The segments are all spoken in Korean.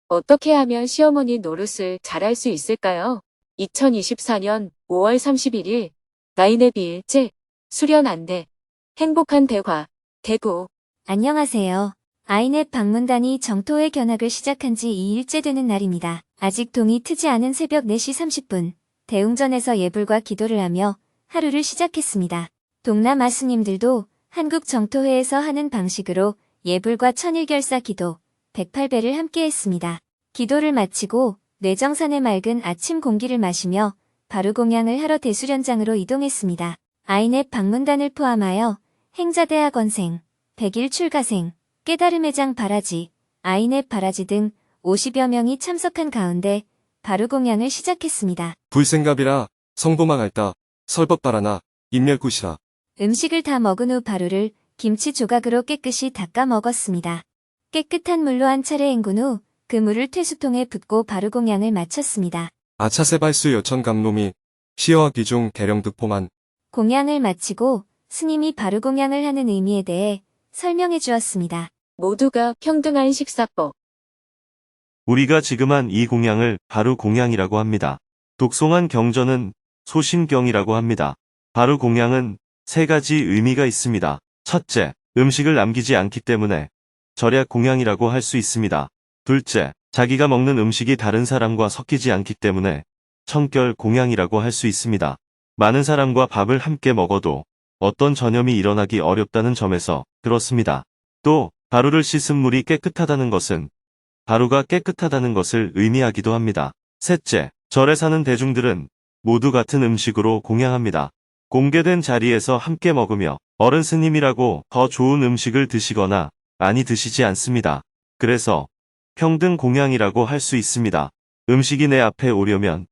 어떻게 하면 시어머니 노릇을 잘할 수 있을까요? 2024년 5월 31일 라인의 비일제 수련 안내 행복한 대화 대구. 안녕하세요. 아이넷 방문단이 정토회 견학을 시작한 지 2일째 되는 날입니다. 아직 동이 트지 않은 새벽 4시 30분 대웅전에서 예불과 기도를 하며 하루를 시작했습니다. 동남 아스님들도 한국 정토회에서 하는 방식으로 예불과 천일결사 기도 108배를 함께 했습니다. 기도를 마치고 뇌정산의 맑은 아침 공기를 마시며 바로 공양을 하러 대수련장으로 이동했습니다. 아이넷 방문단을 포함하여 행자대학원생, 백일 출가생, 깨달음의 장 바라지, 아이넷 바라지 등 50여 명이 참석한 가운데 바로 공양을 시작했습니다. 불생갑이라 성도망할다 설법바라나 인멸굿이라. 음식을 다 먹은 후 바루를 김치 조각으로 깨끗이 닦아 먹었습니다. 깨끗한 물로 한 차례 헹군 후 그 물을 퇴수통에 붓고 바로 공양을 마쳤습니다. 아차세발수 여천감놈이 시어하기 중 대령득포만. 공양을 마치고 스님이 바로 공양을 하는 의미에 대해 설명해 주었습니다. 모두가 평등한 식사법. 우리가 지금 한 이 공양을 바로 공양이라고 합니다. 독송한 경전은 소신경이라고 합니다. 바로 공양은 세 가지 의미가 있습니다. 첫째, 음식을 남기지 않기 때문에 절약 공양이라고 할 수 있습니다. 둘째, 자기가 먹는 음식이 다른 사람과 섞이지 않기 때문에 청결 공양이라고 할 수 있습니다. 많은 사람과 밥을 함께 먹어도 어떤 전염이 일어나기 어렵다는 점에서 그렇습니다. 또 바루를 씻은 물이 깨끗하다는 것은 바루가 깨끗하다는 것을 의미하기도 합니다. 셋째, 절에 사는 대중들은 모두 같은 음식으로 공양합니다. 공개된 자리에서 함께 먹으며 어른 스님이라고 더 좋은 음식을 드시거나 많이 드시지 않습니다. 그래서 평등 공양이라고 할 수 있습니다. 음식이 내 앞에 오려면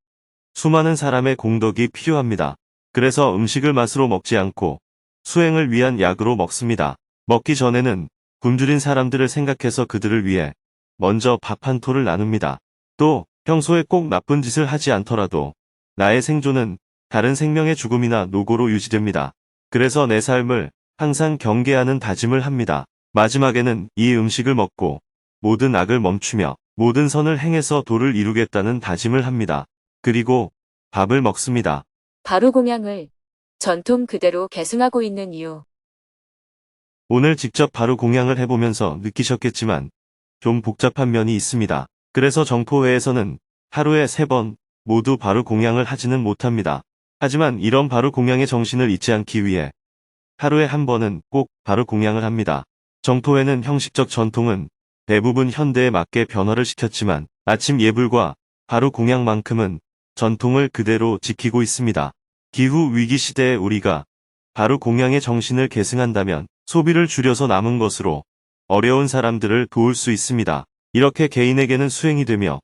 수많은 사람의 공덕이 필요합니다. 그래서 음식을 맛으로 먹지 않고 수행을 위한 약으로 먹습니다. 먹기 전에는 굶주린 사람들을 생각해서 그들을 위해 먼저 밥 한 토를 나눕니다. 또 평소에 꼭 나쁜 짓을 하지 않더라도 나의 생존은 다른 생명의 죽음이나 노고로 유지됩니다. 그래서 내 삶을 항상 경계하는 다짐을 합니다. 마지막에는 이 음식을 먹고 모든 악을 멈추며 모든 선을 행해서 도를 이루겠다는 다짐을 합니다. 그리고 밥을 먹습니다. 바로 공양을 전통 그대로 계승하고 있는 이유. 오늘 직접 바로 공양을 해보면서 느끼셨겠지만 좀 복잡한 면이 있습니다. 그래서 정토회에서는 하루에 3번 모두 바로 공양을 하지는 못합니다. 하지만 이런 바로 공양의 정신을 잊지 않기 위해 하루에 한 번은 꼭 바로 공양을 합니다. 정토회는 형식적 전통은 대부분 현대에 맞게 변화를 시켰지만 아침 예불과 바로 공양만큼은 전통을 그대로 지키고 있습니다. 기후 위기 시대에 우리가 바로 공양의 정신을 계승한다면 소비를 줄여서 남은 것으로 어려운 사람들을 도울 수 있습니다. 이렇게 개인에게는 수행이 되며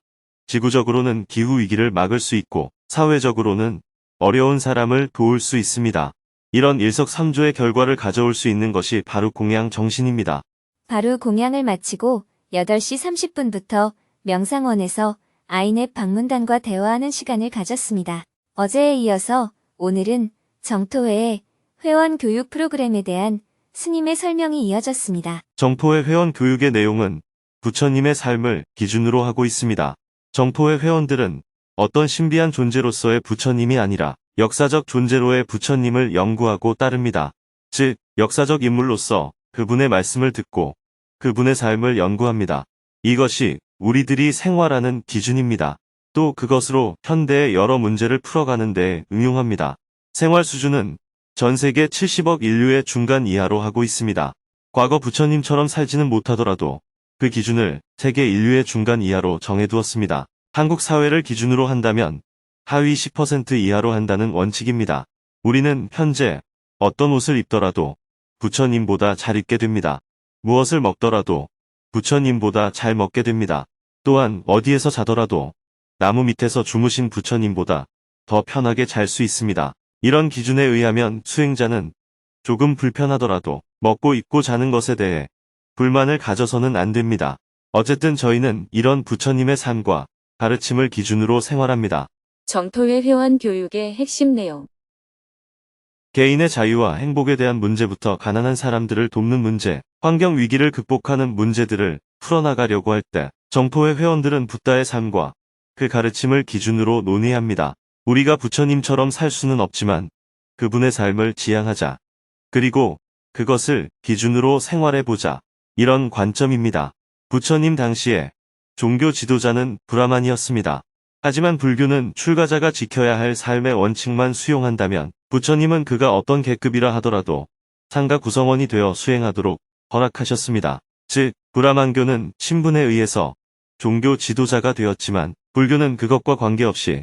지구적으로는 기후 위기를 막을 수 있고 사회적으로는 어려운 사람을 도울 수 있습니다. 이런 일석삼조의 결과를 가져올 수 있는 것이 바로 공양 정신입니다. 바로 공양을 마치고 8시 30분부터 명상원에서 아이넷 방문단과 대화하는 시간을 가졌습니다. 어제에 이어서 오늘은 정토회의 회원 교육 프로그램에 대한 스님의 설명이 이어졌습니다. 정토회 회원 교육의 내용은 부처님의 삶을 기준으로 하고 있습니다. 정토회 회원들은 어떤 신비한 존재로서의 부처님이 아니라 역사적 존재로의 부처님을 연구하고 따릅니다. 즉, 역사적 인물로서 그분의 말씀을 듣고 그분의 삶을 연구합니다. 이것이 우리들이 생활하는 기준입니다. 또 그것으로 현대의 여러 문제를 풀어가는 데 응용합니다. 생활 수준은 전 세계 70억 인류의 중간 이하로 하고 있습니다. 과거 부처님처럼 살지는 못하더라도 그 기준을 세계 인류의 중간 이하로 정해두었습니다. 한국 사회를 기준으로 한다면 하위 10% 이하로 한다는 원칙입니다. 우리는 현재 어떤 옷을 입더라도 부처님보다 잘 입게 됩니다. 무엇을 먹더라도 부처님보다 잘 먹게 됩니다. 또한 어디에서 자더라도 나무 밑에서 주무신 부처님보다 더 편하게 잘 수 있습니다. 이런 기준에 의하면 수행자는 조금 불편하더라도 먹고 입고 자는 것에 대해 불만을 가져서는 안 됩니다. 어쨌든 저희는 이런 부처님의 삶과 가르침을 기준으로 생활합니다. 정토회 회원 교육의 핵심 내용. 개인의 자유와 행복에 대한 문제부터 가난한 사람들을 돕는 문제, 환경 위기를 극복하는 문제들을 풀어나가려고 할 때 정토회 회원들은 붓다의 삶과 그 가르침을 기준으로 논의합니다. 우리가 부처님처럼 살 수는 없지만 그분의 삶을 지향하자. 그리고 그것을 기준으로 생활해보자. 이런 관점입니다. 부처님 당시에 종교 지도자는 브라만이었습니다. 하지만 불교는 출가자가 지켜야 할 삶의 원칙만 수용한다면 부처님은 그가 어떤 계급이라 하더라도 상가 구성원이 되어 수행하도록 허락하셨습니다. 즉, 브라만교는 신분에 의해서 종교 지도자가 되었지만 불교는 그것과 관계없이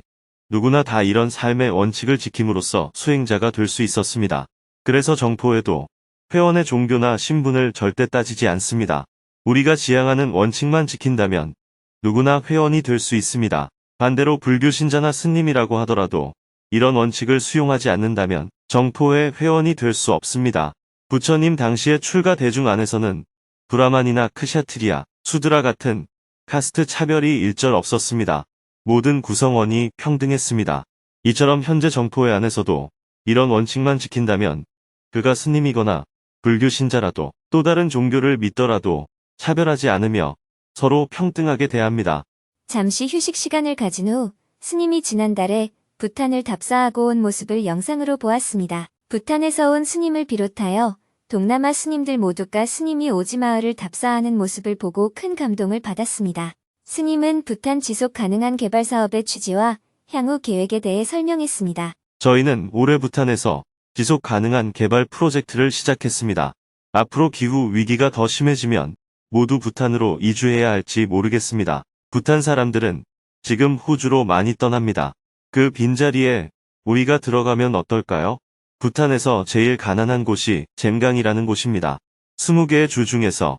누구나 다 이런 삶의 원칙을 지킴으로써 수행자가 될 수 있었습니다. 그래서 정토에도 회원의 종교나 신분을 절대 따지지 않습니다. 우리가 지향하는 원칙만 지킨다면 누구나 회원이 될 수 있습니다. 반대로 불교 신자나 스님이라고 하더라도 이런 원칙을 수용하지 않는다면 정토의 회원이 될 수 없습니다. 부처님 당시의 출가 대중 안에서는 브라만이나 크샤트리아, 수드라 같은 카스트 차별이 일절 없었습니다. 모든 구성원이 평등했습니다. 이처럼 현재 정토회 안에서도 이런 원칙만 지킨다면 그가 스님이거나 불교 신자라도 또 다른 종교를 믿더라도 차별하지 않으며 서로 평등하게 대합니다. 잠시 휴식 시간을 가진 후 스님이 지난달에 부탄을 답사하고 온 모습을 영상으로 보았습니다. 부탄에서 온 스님을 비롯하여 동남아 스님들 모두가 스님이 오지마을을 답사하는 모습을 보고 큰 감동을 받았습니다. 스님은 부탄 지속 가능한 개발 사업의 취지와 향후 계획에 대해 설명했습니다. 저희는 올해 부탄에서 지속 가능한 개발 프로젝트를 시작했습니다. 앞으로 기후 위기가 더 심해지면 모두 부탄으로 이주해야 할지 모르겠습니다. 부탄 사람들은 지금 호주로 많이 떠납니다. 그 빈자리에 우리가 들어가면 어떨까요? 부탄에서 제일 가난한 곳이 잼강이라는 곳입니다. 20개의 주 중에서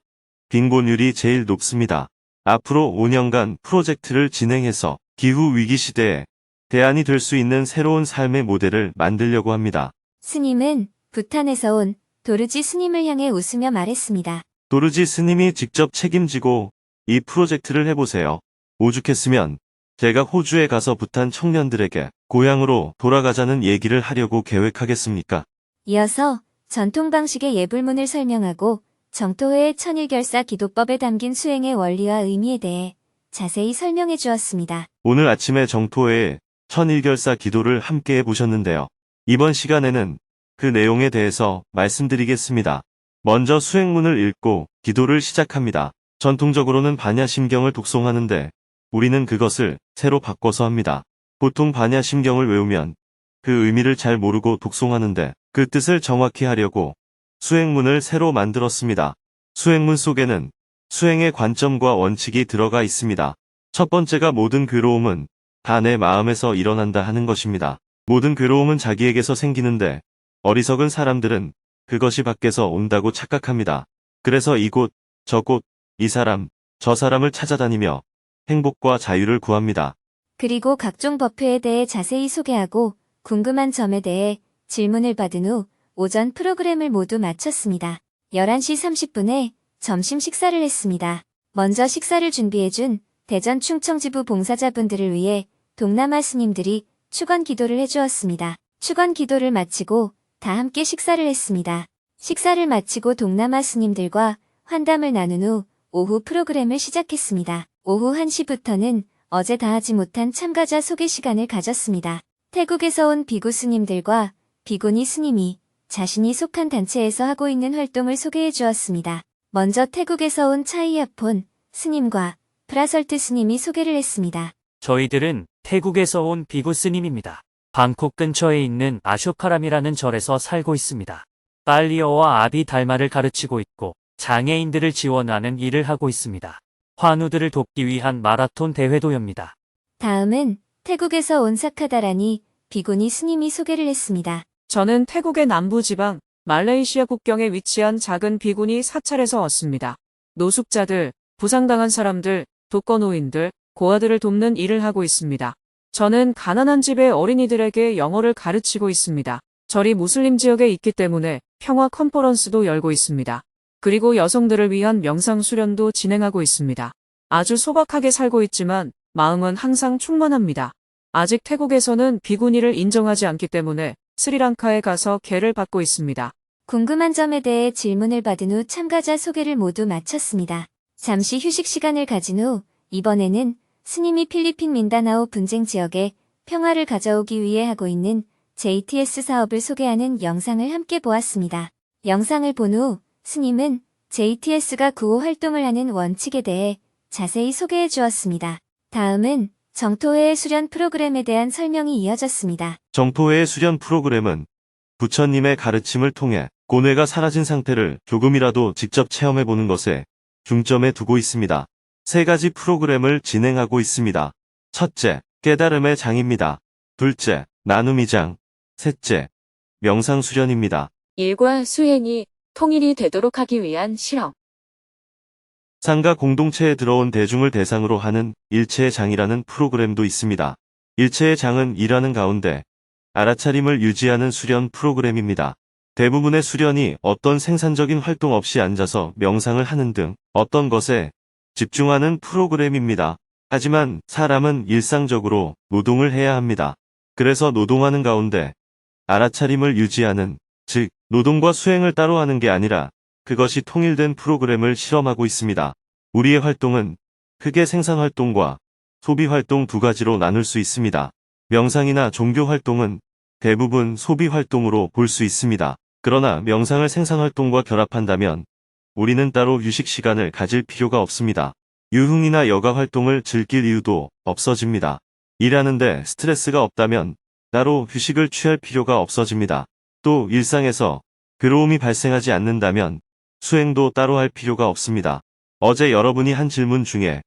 빈곤율이 제일 높습니다. 앞으로 5년간 프로젝트를 진행해서 기후 위기 시대에 대안이 될 수 있는 새로운 삶의 모델을 만들려고 합니다. 스님은 부탄에서 온 도르지 스님을 향해 웃으며 말했습니다. 도르지 스님이 직접 책임지고 이 프로젝트를 해보세요. 오죽했으면 제가 호주에 가서 부탄 청년들에게 고향으로 돌아가자는 얘기를 하려고 계획하겠습니까? 이어서 전통 방식의 예불문을 설명하고 정토회의 천일결사 기도법에 담긴 수행의 원리와 의미에 대해 자세히 설명해 주었습니다. 오늘 아침에 정토회의 천일결사 기도를 함께 해보셨는데요. 이번 시간에는 그 내용에 대해서 말씀드리겠습니다. 먼저 수행문을 읽고 기도를 시작합니다. 전통적으로는 반야심경을 독송하는데 우리는 그것을 새로 바꿔서 합니다. 보통 반야심경을 외우면 그 의미를 잘 모르고 독송하는데 그 뜻을 정확히 하려고 수행문을 새로 만들었습니다. 수행문 속에는 수행의 관점과 원칙이 들어가 있습니다. 첫 번째가 모든 괴로움은 다 내 마음에서 일어난다 하는 것입니다. 모든 괴로움은 자기에게서 생기는데 어리석은 사람들은 그것이 밖에서 온다고 착각합니다. 그래서 이곳, 저곳, 이 사람, 저 사람을 찾아다니며 행복과 자유를 구합니다. 그리고 각종 법회에 대해 자세히 소개하고 궁금한 점에 대해 질문을 받은 후 오전 프로그램을 모두 마쳤습니다. 11시 30분에 점심 식사를 했습니다. 먼저 식사를 준비해준 대전 충청지부 봉사자분들을 위해 동남아 스님들이 축원 기도를 해주었습니다. 축원 기도를 마치고 다 함께 식사를 했습니다. 식사를 마치고 동남아 스님들과 환담을 나눈 후 오후 프로그램을 시작했습니다. 오후 1시부터는 어제 다 하지 못한 참가자 소개 시간을 가졌습니다. 태국에서 온 비구 스님들과 비구니 스님이 자신이 속한 단체에서 하고 있는 활동을 소개해 주었습니다. 먼저 태국에서 온 차이아폰 스님과 프라설트 스님이 소개를 했습니다. 저희들은 태국에서 온 비구 스님입니다. 방콕 근처에 있는 아쇼카람이라는 절에서 살고 있습니다. 빨리어와 아비 달마를 가르치고 있고 장애인들을 지원하는 일을 하고 있습니다. 환우들을 돕기 위한 마라톤 대회도 엽니다. 다음은 태국에서 온 사카다라니 비구니 스님이 소개를 했습니다. 저는 태국의 남부지방 말레이시아 국경에 위치한 작은 비구니 사찰에서 왔습니다. 노숙자들, 부상당한 사람들, 독거노인들, 고아들을 돕는 일을 하고 있습니다. 저는 가난한 집의 어린이들에게 영어를 가르치고 있습니다. 절이 무슬림 지역에 있기 때문에 평화 컨퍼런스도 열고 있습니다. 그리고 여성들을 위한 명상 수련도 진행하고 있습니다. 아주 소박하게 살고 있지만 마음은 항상 충만합니다. 아직 태국에서는 비구니를 인정하지 않기 때문에 스리랑카에 가서 계를 받고 있습니다. 궁금한 점에 대해 질문을 받은 후 참가자 소개를 모두 마쳤습니다. 잠시 휴식 시간을 가진 후 이번에는 스님이 필리핀 민다나오 분쟁 지역에 평화를 가져오기 위해 하고 있는 JTS 사업을 소개하는 영상을 함께 보았습니다. 영상을 본 후 스님은 JTS가 구호 활동을 하는 원칙에 대해 자세히 소개해 주었습니다. 다음은 정토회의 수련 프로그램에 대한 설명이 이어졌습니다. 정토회의 수련 프로그램은 부처님의 가르침을 통해 고뇌가 사라진 상태를 조금이라도 직접 체험해보는 것에 중점에 두고 있습니다. 3가지 프로그램을 진행하고 있습니다. 첫째, 깨달음의 장입니다. 둘째, 나눔의 장. 셋째, 명상 수련입니다. 일과 수행이 통일이 되도록 하기 위한 실험. 상가 공동체에 들어온 대중을 대상으로 하는 일체의 장이라는 프로그램도 있습니다. 일체의 장은 일하는 가운데 알아차림을 유지하는 수련 프로그램입니다. 대부분의 수련이 어떤 생산적인 활동 없이 앉아서 명상을 하는 등 어떤 것에 집중하는 프로그램입니다. 하지만 사람은 일상적으로 노동을 해야 합니다. 그래서 노동하는 가운데 알아차림을 유지하는, 즉 노동과 수행을 따로 하는 게 아니라 그것이 통일된 프로그램을 실험하고 있습니다. 우리의 활동은 크게 생산활동과 소비활동 2가지로 나눌 수 있습니다. 명상이나 종교활동은 대부분 소비활동으로 볼 수 있습니다. 그러나 명상을 생산활동과 결합한다면 우리는 따로 휴식 시간을 가질 필요가 없습니다. 유흥이나 여가활동을 즐길 이유도 없어집니다. 일하는데 스트레스가 없다면 따로 휴식을 취할 필요가 없어집니다. 또 일상에서 괴로움이 발생하지 않는다면 수행도 따로 할 필요가 없습니다. 어제 여러분이 한 질문 중에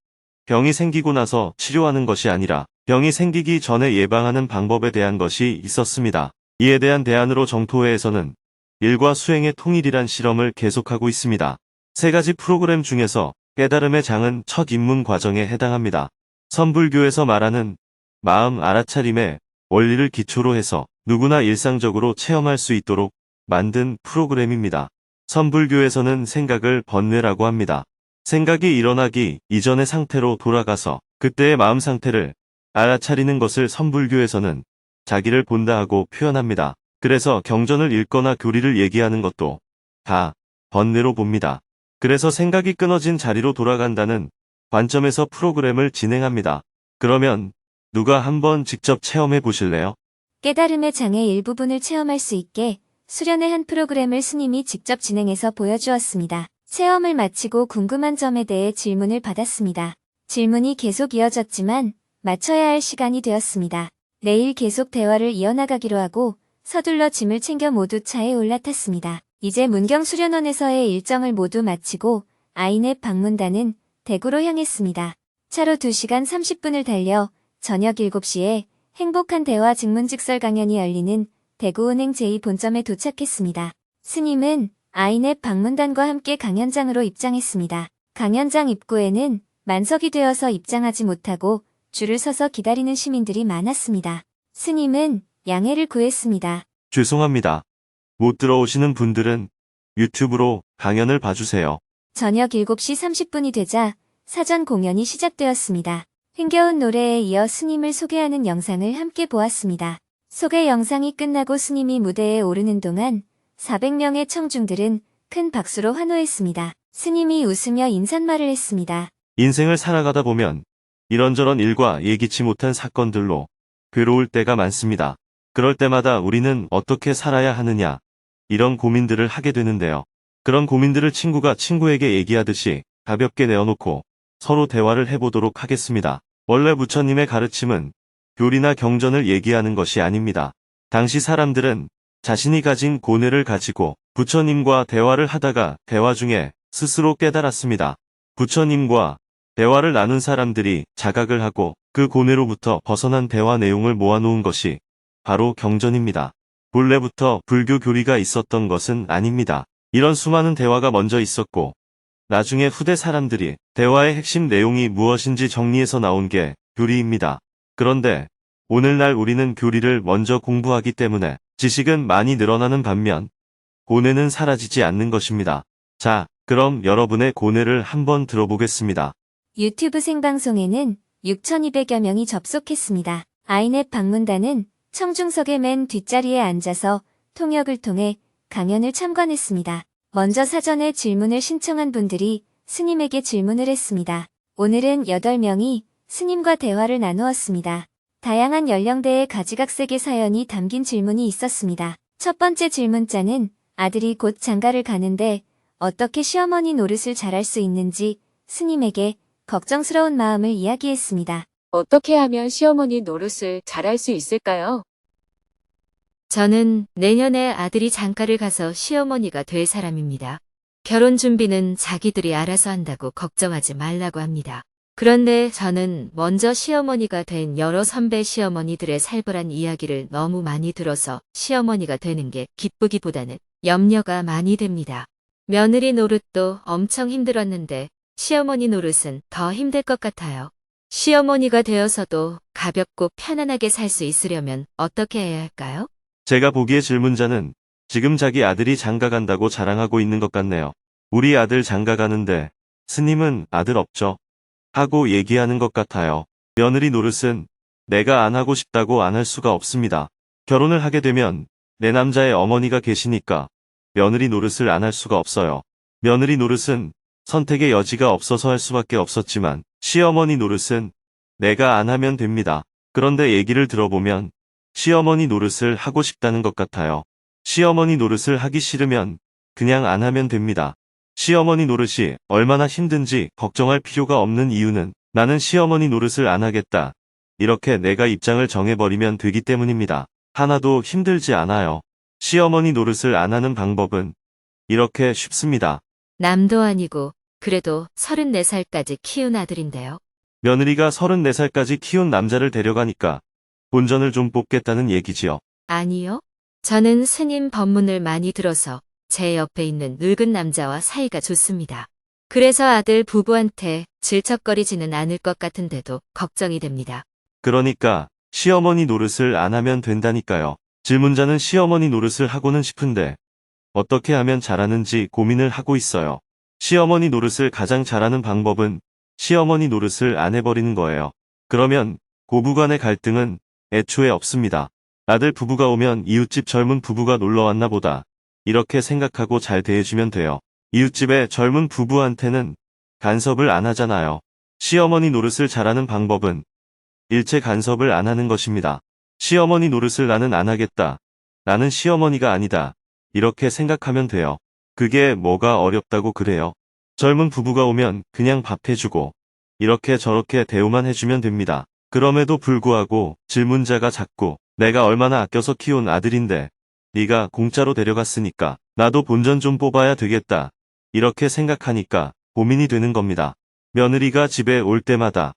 병이 생기고 나서 치료하는 것이 아니라 병이 생기기 전에 예방하는 방법에 대한 것이 있었습니다. 이에 대한 대안으로 정토회에서는 일과 수행의 통일이란 실험을 계속하고 있습니다. 3가지 프로그램 중에서 깨달음의 장은 첫 입문 과정에 해당합니다. 선불교에서 말하는 마음 알아차림의 원리를 기초로 해서 누구나 일상적으로 체험할 수 있도록 만든 프로그램입니다. 선불교에서는 생각을 번뇌라고 합니다. 생각이 일어나기 이전의 상태로 돌아가서 그때의 마음 상태를 알아차리는 것을 선불교에서는 자기를 본다 하고 표현합니다. 그래서 경전을 읽거나 교리를 얘기하는 것도 다 번뇌로 봅니다. 그래서 생각이 끊어진 자리로 돌아간다는 관점에서 프로그램을 진행합니다. 그러면 누가 한번 직접 체험해 보실래요? 깨달음의 장의 일부분을 체험할 수 있게 수련의 한 프로그램을 스님이 직접 진행해서 보여주었습니다. 체험을 마치고 궁금한 점에 대해 질문을 받았습니다. 질문이 계속 이어졌지만 마쳐야 할 시간이 되었습니다. 내일 계속 대화를 이어나가기로 하고 서둘러 짐을 챙겨 모두 차에 올라탔습니다. 이제 문경수련원에서의 일정을 모두 마치고 아이넷 방문단은 대구로 향했습니다. 차로 2시간 30분을 달려 저녁 7시에 행복한 대화 증문직설 강연이 열리는 대구은행 제2본점에 도착했습니다. 스님은 아이넷 방문단과 함께 강연장으로 입장했습니다. 강연장 입구에는 만석이 되어서 입장하지 못하고 줄을 서서 기다리는 시민들이 많았습니다. 스님은 양해를 구했습니다. 죄송합니다. 못 들어오시는 분들은 유튜브로 강연을 봐주세요. 저녁 7시 30분이 되자 사전 공연이 시작되었습니다. 흥겨운 노래에 이어 스님을 소개하는 영상을 함께 보았습니다. 소개 영상이 끝나고 스님이 무대에 오르는 동안 400명의 청중들은 큰 박수로 환호했습니다. 스님이 웃으며 인사말을 했습니다. 인생을 살아가다 보면 이런저런 일과 예기치 못한 사건들로 괴로울 때가 많습니다. 그럴 때마다 우리는 어떻게 살아야 하느냐 이런 고민들을 하게 되는데요. 그런 고민들을 친구가 친구에게 얘기하듯이 가볍게 내어놓고 서로 대화를 해보도록 하겠습니다. 원래 부처님의 가르침은 교리나 경전을 얘기하는 것이 아닙니다. 당시 사람들은 자신이 가진 고뇌를 가지고 부처님과 대화를 하다가 대화 중에 스스로 깨달았습니다. 부처님과 대화를 나눈 사람들이 자각을 하고 그 고뇌로부터 벗어난 대화 내용을 모아놓은 것이 바로 경전입니다. 본래부터 불교 교리가 있었던 것은 아닙니다. 이런 수많은 대화가 먼저 있었고 나중에 후대 사람들이 대화의 핵심 내용이 무엇인지 정리해서 나온 게 교리입니다. 그런데 오늘날 우리는 교리를 먼저 공부하기 때문에 지식은 많이 늘어나는 반면 고뇌는 사라지지 않는 것입니다. 자, 그럼 여러분의 고뇌를 한번 들어보겠습니다. 유튜브 생방송에는 6,200여 명이 접속했습니다. 아이넷 방문단은 청중석의 맨 뒷자리에 앉아서 통역을 통해 강연을 참관했습니다. 먼저 사전에 질문을 신청한 분들이 스님에게 질문을 했습니다. 오늘은 8명이 스님과 대화를 나누었습니다. 다양한 연령대의 가지각색의 사연이 담긴 질문이 있었습니다. 첫 번째 질문자는 아들이 곧 장가를 가는데 어떻게 시어머니 노릇을 잘할 수 있는지 스님에게 걱정스러운 마음을 이야기했습니다. 어떻게 하면 시어머니 노릇을 잘할 수 있을까요? 저는 내년에 아들이 장가를 가서 시어머니가 될 사람입니다. 결혼 준비는 자기들이 알아서 한다고 걱정하지 말라고 합니다. 그런데 저는 먼저 시어머니가 된 여러 선배 시어머니들의 살벌한 이야기를 너무 많이 들어서 시어머니가 되는 게 기쁘기보다는 염려가 많이 됩니다. 며느리 노릇도 엄청 힘들었는데 시어머니 노릇은 더 힘들 것 같아요. 시어머니가 되어서도 가볍고 편안하게 살 수 있으려면 어떻게 해야 할까요? 제가 보기에 질문자는 지금 자기 아들이 장가 간다고 자랑하고 있는 것 같네요. 우리 아들 장가 가는데 스님은 아들 없죠? 하고 얘기하는 것 같아요. 며느리 노릇은 내가 안 하고 싶다고 안 할 수가 없습니다. 결혼을 하게 되면 내 남자의 어머니가 계시니까 며느리 노릇을 안 할 수가 없어요. 며느리 노릇은 선택의 여지가 없어서 할 수밖에 없었지만 시어머니 노릇은 내가 안 하면 됩니다. 그런데 얘기를 들어보면 시어머니 노릇을 하고 싶다는 것 같아요. 시어머니 노릇을 하기 싫으면 그냥 안 하면 됩니다. 시어머니 노릇이 얼마나 힘든지 걱정할 필요가 없는 이유는 나는 시어머니 노릇을 안 하겠다. 이렇게 내가 입장을 정해버리면 되기 때문입니다. 하나도 힘들지 않아요. 시어머니 노릇을 안 하는 방법은 이렇게 쉽습니다. 남도 아니고 그래도 34살까지 키운 아들인데요. 며느리가 34살까지 키운 남자를 데려가니까 본전을 좀 뽑겠다는 얘기지요. 아니요. 저는 스님 법문을 많이 들어서 제 옆에 있는 늙은 남자와 사이가 좋습니다. 그래서 아들 부부한테 질척거리지는 않을 것 같은데도 걱정이 됩니다. 그러니까 시어머니 노릇을 안 하면 된다니까요. 질문자는 시어머니 노릇을 하고는 싶은데 어떻게 하면 잘하는지 고민을 하고 있어요. 시어머니 노릇을 가장 잘하는 방법은 시어머니 노릇을 안 해버리는 거예요. 그러면 고부간의 갈등은 애초에 없습니다. 아들 부부가 오면 이웃집 젊은 부부가 놀러 왔나 보다. 이렇게 생각하고 잘 대해주면 돼요. 이웃집의 젊은 부부한테는 간섭을 안 하잖아요. 시어머니 노릇을 잘하는 방법은 일체 간섭을 안 하는 것입니다. 시어머니 노릇을 나는 안 하겠다. 나는 시어머니가 아니다. 이렇게 생각하면 돼요. 그게 뭐가 어렵다고 그래요. 젊은 부부가 오면 그냥 밥 해주고 이렇게 저렇게 대우만 해주면 됩니다. 그럼에도 불구하고 질문자가 자꾸 내가 얼마나 아껴서 키운 아들인데 네가 공짜로 데려갔으니까 나도 본전 좀 뽑아야 되겠다. 이렇게 생각하니까 고민이 되는 겁니다. 며느리가 집에 올 때마다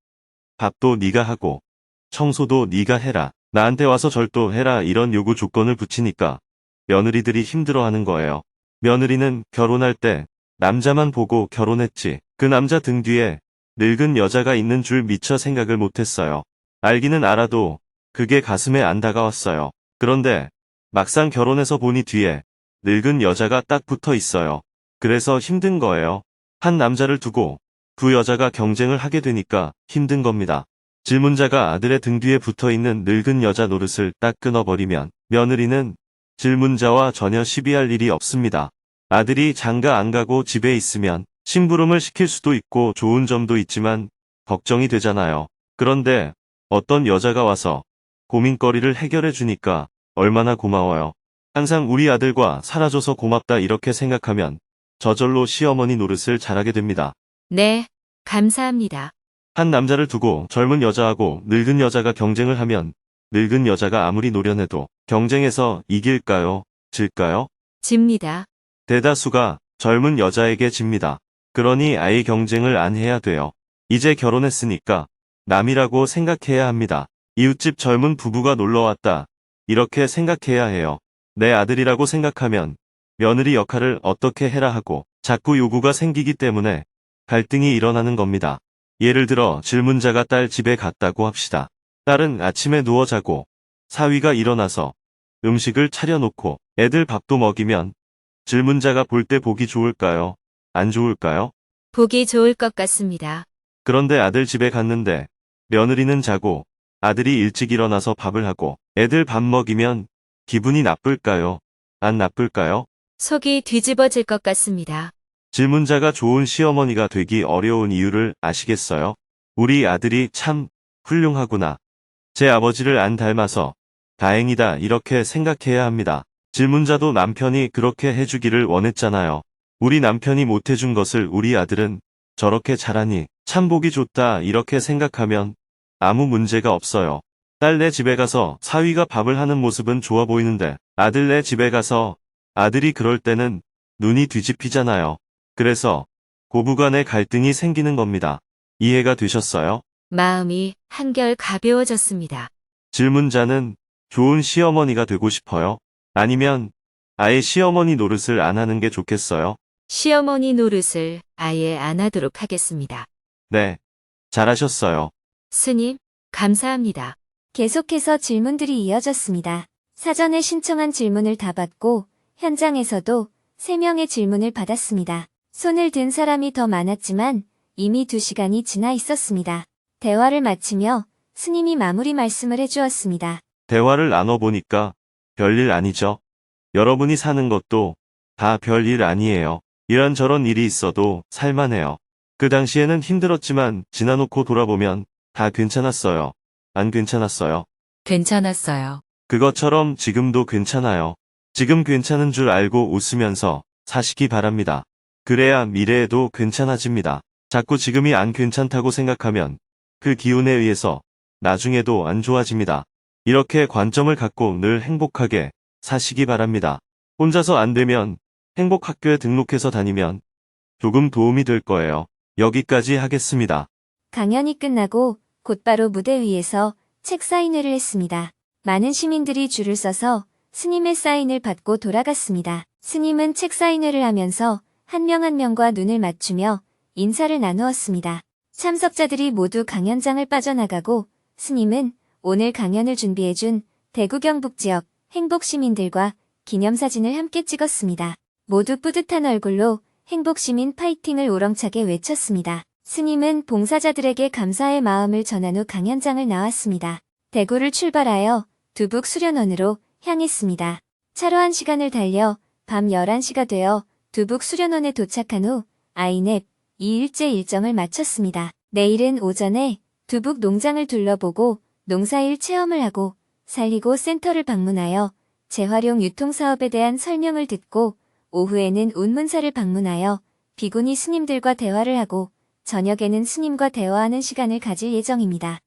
밥도 네가 하고 청소도 네가 해라. 나한테 와서 절도해라 이런 요구 조건을 붙이니까 며느리들이 힘들어하는 거예요. 며느리는 결혼할 때 남자만 보고 결혼했지 그 남자 등 뒤에 늙은 여자가 있는 줄 미처 생각을 못했어요. 알기는 알아도 그게 가슴에 안 다가왔어요. 그런데 막상 결혼해서 보니 뒤에 늙은 여자가 딱 붙어 있어요. 그래서 힘든 거예요. 한 남자를 두고 두 여자가 경쟁을 하게 되니까 힘든 겁니다. 질문자가 아들의 등 뒤에 붙어 있는 늙은 여자 노릇을 딱 끊어버리면 며느리는 질문자와 전혀 시비할 일이 없습니다. 아들이 장가 안 가고 집에 있으면 심부름을 시킬 수도 있고 좋은 점도 있지만 걱정이 되잖아요. 그런데 어떤 여자가 와서 고민거리를 해결해 주니까 얼마나 고마워요. 항상 우리 아들과 살아줘서 고맙다 이렇게 생각하면 저절로 시어머니 노릇을 잘하게 됩니다. 네, 감사합니다. 한 남자를 두고 젊은 여자하고 늙은 여자가 경쟁을 하면 늙은 여자가 아무리 노련해도 경쟁에서 이길까요? 질까요? 집니다. 대다수가 젊은 여자에게 집니다. 그러니 아예 경쟁을 안 해야 돼요. 이제 결혼했으니까 남이라고 생각해야 합니다. 이웃집 젊은 부부가 놀러 왔다. 이렇게 생각해야 해요. 내 아들이라고 생각하면 며느리 역할을 어떻게 해라 하고 자꾸 요구가 생기기 때문에 갈등이 일어나는 겁니다. 예를 들어 질문자가 딸 집에 갔다고 합시다. 딸은 아침에 누워 자고 사위가 일어나서 음식을 차려놓고 애들 밥도 먹이면 질문자가 볼 때 보기 좋을까요? 안 좋을까요? 보기 좋을 것 같습니다. 그런데 아들 집에 갔는데 며느리는 자고 아들이 일찍 일어나서 밥을 하고 애들 밥 먹이면 기분이 나쁠까요? 안 나쁠까요? 속이 뒤집어질 것 같습니다. 질문자가 좋은 시어머니가 되기 어려운 이유를 아시겠어요? 우리 아들이 참 훌륭하구나. 제 아버지를 안 닮아서 다행이다 이렇게 생각해야 합니다. 질문자도 남편이 그렇게 해주기를 원했잖아요. 우리 남편이 못해준 것을 우리 아들은 저렇게 잘하니 참 보기 좋다 이렇게 생각하면 아무 문제가 없어요. 딸 내 집에 가서 사위가 밥을 하는 모습은 좋아 보이는데 아들 내 집에 가서 아들이 그럴 때는 눈이 뒤집히잖아요. 그래서 고부간의 갈등이 생기는 겁니다. 이해가 되셨어요? 마음이 한결 가벼워졌습니다. 질문자는 좋은 시어머니가 되고 싶어요? 아니면 아예 시어머니 노릇을 안 하는 게 좋겠어요? 시어머니 노릇을 아예 안 하도록 하겠습니다. 네, 잘하셨어요. 스님, 감사합니다. 계속해서 질문들이 이어졌습니다. 사전에 신청한 질문을 다 받고 현장에서도 3명의 질문을 받았습니다. 손을 든 사람이 더 많았지만 이미 2시간이 지나 있었습니다. 대화를 마치며 스님이 마무리 말씀을 해주었습니다. 대화를 나눠보니까 별일 아니죠. 여러분이 사는 것도 다 별일 아니에요. 이런저런 일이 있어도 살만해요. 그 당시에는 힘들었지만 지나놓고 돌아보면 다 괜찮았어요. 안 괜찮았어요? 괜찮았어요. 그것처럼 지금도 괜찮아요. 지금 괜찮은 줄 알고 웃으면서 사시기 바랍니다. 그래야 미래에도 괜찮아집니다. 자꾸 지금이 안 괜찮다고 생각하면 그 기운에 의해서 나중에도 안 좋아집니다. 이렇게 관점을 갖고 늘 행복하게 사시기 바랍니다. 혼자서 안 되면 행복학교에 등록해서 다니면 조금 도움이 될 거예요. 여기까지 하겠습니다. 강연이 끝나고 곧바로 무대 위에서 책 사인회를 했습니다. 많은 시민들이 줄을 서서 스님의 사인을 받고 돌아갔습니다. 스님은 책 사인회를 하면서 한 명 한 명과 눈을 맞추며 인사를 나누었습니다. 참석자들이 모두 강연장을 빠져나가고 스님은 오늘 강연을 준비해준 대구 경북 지역 행복시민들과 기념사진을 함께 찍었습니다. 모두 뿌듯한 얼굴로 행복시민 파이팅을 우렁차게 외쳤습니다. 스님은 봉사자들에게 감사의 마음을 전한 후 강연장을 나왔습니다. 대구를 출발하여 두북 수련원으로 향했습니다. 차로 1시간을 달려 밤 11시가 되어 두북 수련원에 도착한 후 아이넵 2일째 일정을 마쳤습니다. 내일은 오전에 두북 농장을 둘러보고 농사일 체험을 하고 살리고 센터를 방문하여 재활용 유통사업에 대한 설명을 듣고 오후에는 운문사를 방문하여 비구니 스님들과 대화를 하고 저녁에는 스님과 대화하는 시간을 가질 예정입니다.